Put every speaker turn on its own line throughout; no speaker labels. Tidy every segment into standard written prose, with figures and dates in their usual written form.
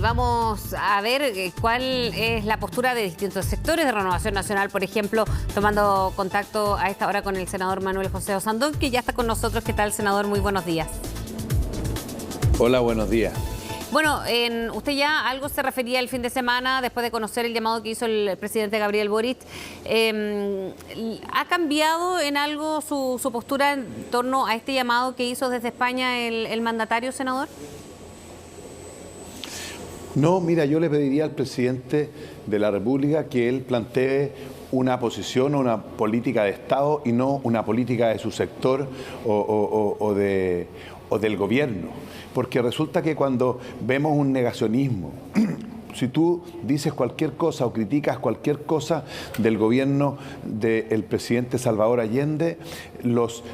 vamos a ver cuál es la postura de distintos sectores de Renovación Nacional, por ejemplo, tomando contacto a esta hora con el senador Manuel José Osandón, que ya está con nosotros. ¿Qué tal, senador? Muy buenos días.
Hola, buenos días.
Bueno, usted ya algo se refería el fin de semana después de conocer el llamado que hizo el presidente Gabriel Boric. ¿Ha cambiado en algo su postura en torno a este llamado que hizo desde España el mandatario, senador?
No, mira, yo le pediría al presidente de la República que él plantee una posición o una política de Estado y no una política de su sector o del gobierno. Porque resulta que cuando vemos un negacionismo, si tú dices cualquier cosa o criticas cualquier cosa del gobierno del presidente Salvador Allende, los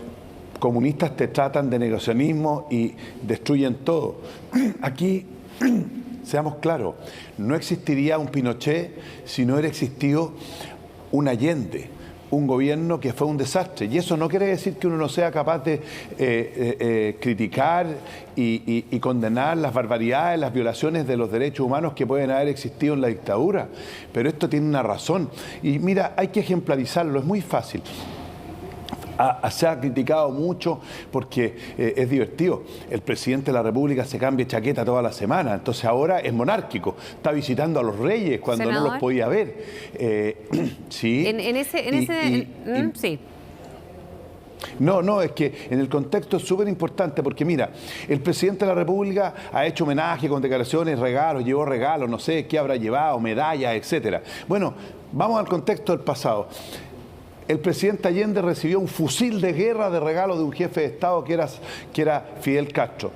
comunistas te tratan de negacionismo y destruyen todo. Aquí, seamos claros, no existiría un Pinochet si no hubiera existido un Allende, un gobierno que fue un desastre. Y eso no quiere decir que uno no sea capaz de criticar y condenar las barbaridades, las violaciones de los derechos humanos que pueden haber existido en la dictadura. Pero esto tiene una razón. Y mira, hay que ejemplarizarlo, es muy fácil. Se ha criticado mucho porque es divertido. El presidente de la República se cambia chaqueta toda la semana, entonces ahora es monárquico, está visitando a los reyes cuando senador, no los podía ver. Sí.
Sí.
No, es que en el contexto es súper importante porque mira, el presidente de la República ha hecho homenaje con declaraciones, regalos, llevó regalos, no sé qué habrá llevado, medallas, etcétera. Bueno, vamos al contexto del pasado. El presidente Allende recibió un fusil de guerra de regalo de un jefe de Estado que era Fidel Castro.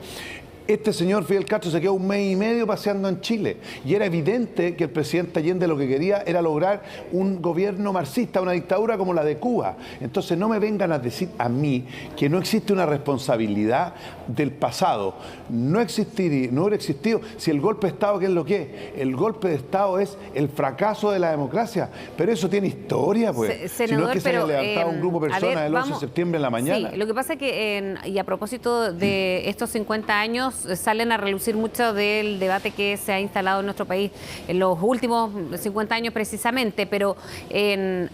Este señor Fidel Castro se quedó un mes y medio paseando en Chile y era evidente que el presidente Allende lo que quería era lograr un gobierno marxista, una dictadura como la de Cuba. Entonces no me vengan a decir a mí que no existe una responsabilidad del pasado. No hubiera existido si el golpe de Estado, ¿qué es lo que es? El golpe de Estado es el fracaso de la democracia, pero eso tiene historia, pues.
Senador,
si no es que se haya levantado un grupo de personas el 11 de septiembre en la mañana.
Sí, lo que pasa es que, y a propósito de estos 50 años, salen a relucir mucho del debate que se ha instalado en nuestro país en los últimos 50 años precisamente, pero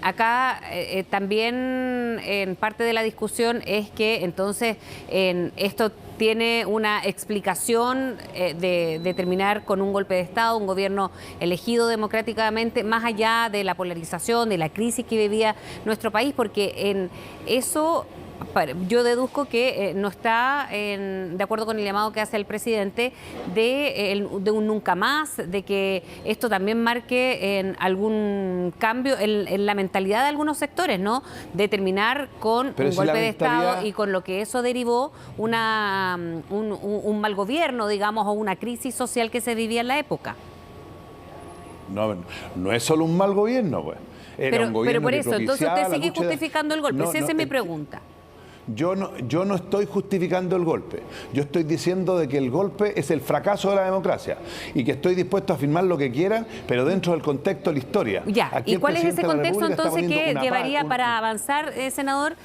acá también en parte de la discusión es que entonces esto tiene una explicación de terminar con un golpe de Estado, un gobierno elegido democráticamente, más allá de la polarización, de la crisis que vivía nuestro país, porque en eso yo deduzco que no está de acuerdo con el llamado que hace el presidente de un nunca más, de que esto también marque en algún cambio en la mentalidad de algunos sectores, ¿no? De terminar con un golpe de Estado y con lo que eso derivó un mal gobierno, digamos, o una crisis social que se vivía en la época.
No es solo un mal gobierno, pues.
Pero por eso, entonces usted sigue justificando el golpe. Esa es mi pregunta.
Yo no estoy justificando el golpe. Yo estoy diciendo de que el golpe es el fracaso de la democracia y que estoy dispuesto a afirmar lo que quieran, pero dentro del contexto de la historia.
Ya. ¿Y cuál es ese contexto entonces que llevaría para avanzar, senador?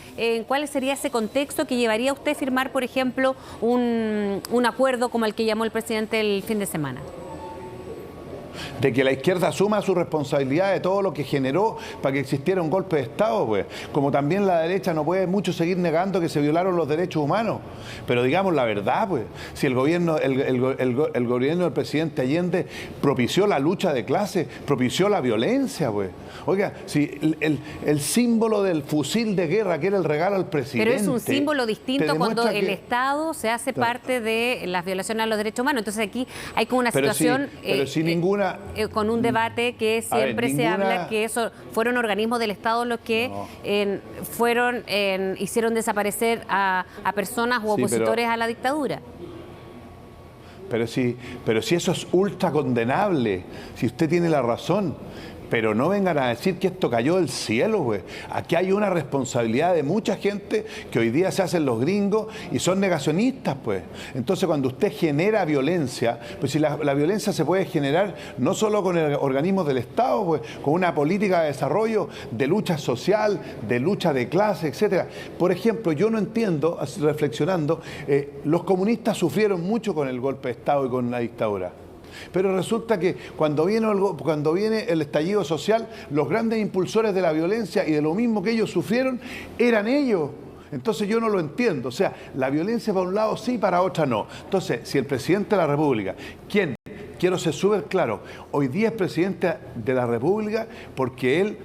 ¿Cuál sería ese contexto que llevaría a usted a firmar, por ejemplo, un acuerdo como el que llamó el presidente el fin de semana?
De que la izquierda asuma su responsabilidad de todo lo que generó para que existiera un golpe de Estado, pues. Como también la derecha no puede mucho seguir negando que se violaron los derechos humanos. Pero digamos la verdad, pues. Si el gobierno del presidente Allende propició la lucha de clases, propició la violencia, pues. Oiga, si el símbolo del fusil de guerra, que era el regalo al presidente...
Pero es un símbolo distinto cuando el Estado se hace parte de las violaciones a los derechos humanos. Entonces aquí hay como una situación...
pero sin ninguna...
con un debate que siempre se habla que eso fueron organismos del Estado los que hicieron desaparecer a personas u opositores a la dictadura.
Pero si eso es ultra condenable, si usted tiene la razón. Pero no vengan a decir que esto cayó del cielo, güey. Aquí hay una responsabilidad de mucha gente que hoy día se hacen los gringos y son negacionistas, pues. Entonces, cuando usted genera violencia, pues si la violencia se puede generar no solo con organismos del Estado, pues, con una política de desarrollo, de lucha social, de lucha de clase, etcétera. Por ejemplo, yo no entiendo, reflexionando, los comunistas sufrieron mucho con el golpe de Estado y con la dictadura. Pero resulta que cuando viene el estallido social, los grandes impulsores de la violencia y de lo mismo que ellos sufrieron, eran ellos. Entonces yo no lo entiendo. O sea, la violencia para un lado sí, para otra no. Entonces, si el presidente de la República, quiero ser súper claro, hoy día es presidente de la República porque él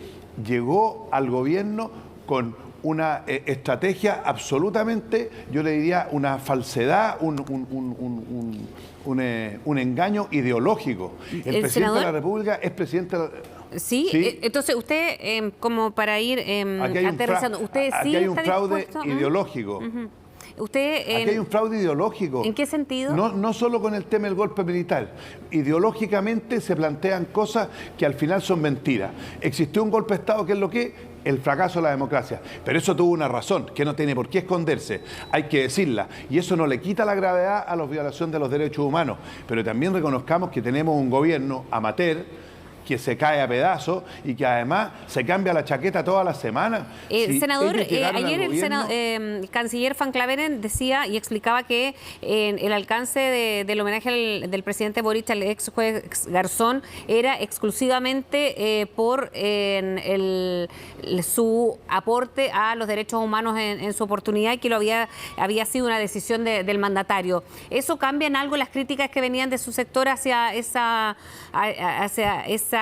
llegó al gobierno con una estrategia absolutamente, yo le diría, una falsedad, un engaño ideológico. El presidente
senador,
de la República es presidente de la...
Sí,
¿Sí?
Entonces usted, como para ir aterrizando, usted
aquí
sí
hay un
está
fraude
dispuesto.
ideológico.
Usted,
Aquí hay un fraude ideológico.
¿En qué sentido?
No solo con el tema del golpe militar. Ideológicamente se plantean cosas que al final son mentiras. Existió un golpe de Estado, que es lo que el fracaso de la democracia. Pero eso tuvo una razón, que no tiene por qué esconderse. Hay que decirla. Y eso no le quita la gravedad a la violación de los derechos humanos. Pero también reconozcamos que tenemos un gobierno amateur que se cae a pedazos y que además se cambia la chaqueta todas las semanas.
Senador, ayer el canciller Van Claveren decía y explicaba que el alcance del homenaje del presidente Boric al ex juez Garzón era exclusivamente por su aporte a los derechos humanos en su oportunidad, y que había sido una decisión del mandatario. ¿Eso cambia en algo las críticas que venían de su sector hacia esa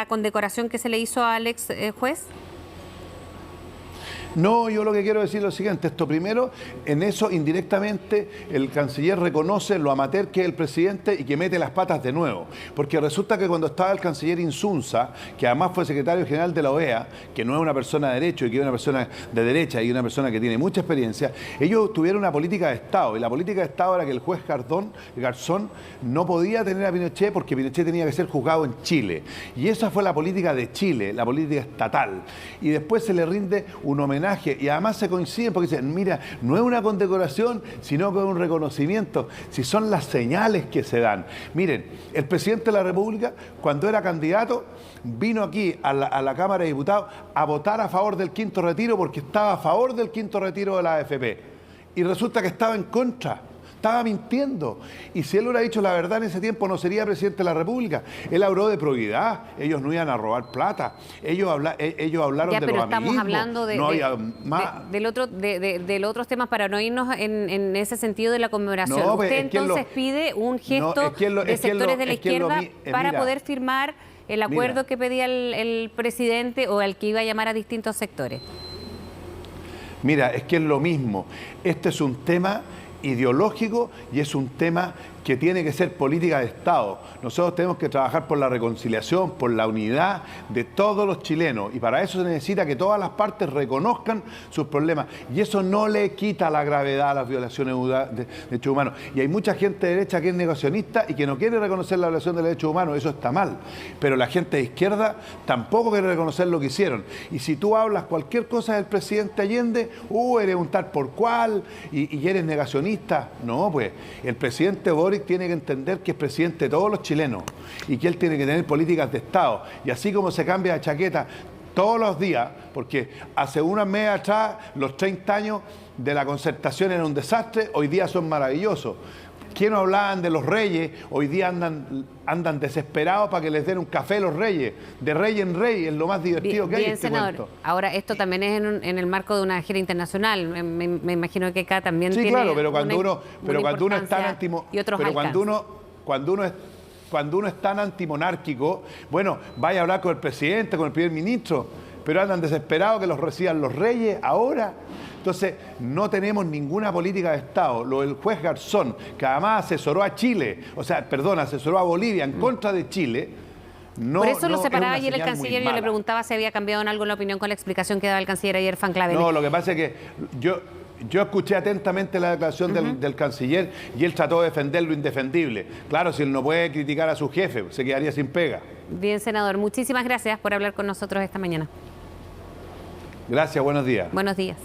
condecoración que se le hizo al ex juez?
No, yo lo que quiero decir es lo siguiente. Esto primero, en eso indirectamente el canciller reconoce lo amateur que es el presidente y que mete las patas de nuevo. Porque resulta que cuando estaba el canciller Insunza, que además fue secretario general de la OEA, que no es una persona de derecho y que es una persona de derecha y una persona que tiene mucha experiencia, ellos tuvieron una política de Estado. Y la política de Estado era que el juez Garzón no podía tener a Pinochet porque Pinochet tenía que ser juzgado en Chile. Y esa fue la política de Chile, la política estatal. Y después se le rinde un homenaje. Y además se coinciden porque dicen, mira, no es una condecoración, sino que es un reconocimiento, si son las señales que se dan. Miren, el presidente de la República, cuando era candidato, vino aquí a la Cámara de Diputados a votar a favor del quinto retiro porque estaba a favor del quinto retiro de la AFP. Y resulta que estaba en contra. Estaba mintiendo. Y si él hubiera dicho la verdad en ese tiempo, no sería presidente de la República. Él habló de probidad. Ellos no iban a robar plata. Ellos hablaron
ya,
de
pero
los
estamos hablando de otros temas para no irnos en ese sentido de la conmemoración.
No,
usted entonces pide un gesto de sectores de la izquierda para poder firmar el acuerdo que pedía el presidente o el que iba a llamar a distintos sectores.
Mira, es que es lo mismo. Este es un tema ideológico y es un tema que tiene que ser política de Estado. Nosotros tenemos que trabajar por la reconciliación, por la unidad de todos los chilenos, y para eso se necesita que todas las partes reconozcan sus problemas, y eso no le quita la gravedad a las violaciones de derechos humanos. Y hay mucha gente de derecha que es negacionista y que no quiere reconocer la violación de derechos humanos. Eso está mal, pero la gente de izquierda tampoco quiere reconocer lo que hicieron. Y si tú hablas cualquier cosa del presidente Allende, eres un tal por cual y eres negacionista. No, pues el presidente Boric tiene que entender que es presidente de todos los chilenos y que él tiene que tener políticas de Estado. Y así como se cambia de chaqueta todos los días, porque hace unos meses atrás los 30 años de la Concertación eran un desastre, hoy día son maravillosos. ¿Quién hablaban de los reyes? Hoy día andan desesperados para que les den un café a los reyes. De rey en rey, es lo más divertido que hay.
Bien, senador. Ahora, esto también es en el marco de una gira internacional. Me imagino que acá también
sí,
tiene
claro, pero cuando uno es tan cuando uno es tan antimonárquico, bueno, vaya a hablar con el presidente, con el primer ministro, pero andan desesperados que los reciban los reyes ahora. Entonces, no tenemos ninguna política de Estado. Lo del juez Garzón, que además asesoró a Chile, asesoró a Bolivia en contra de Chile.
Por eso lo separaba ayer el canciller. Yo le preguntaba si había cambiado en algo la opinión con la explicación que daba el canciller ayer, Van Claveren.
No, lo que pasa es que yo escuché atentamente la declaración del canciller y él trató de defender lo indefendible. Claro, si él no puede criticar a su jefe, se quedaría sin pega.
Bien, senador. Muchísimas gracias por hablar con nosotros esta mañana.
Gracias, buenos días.
Buenos días.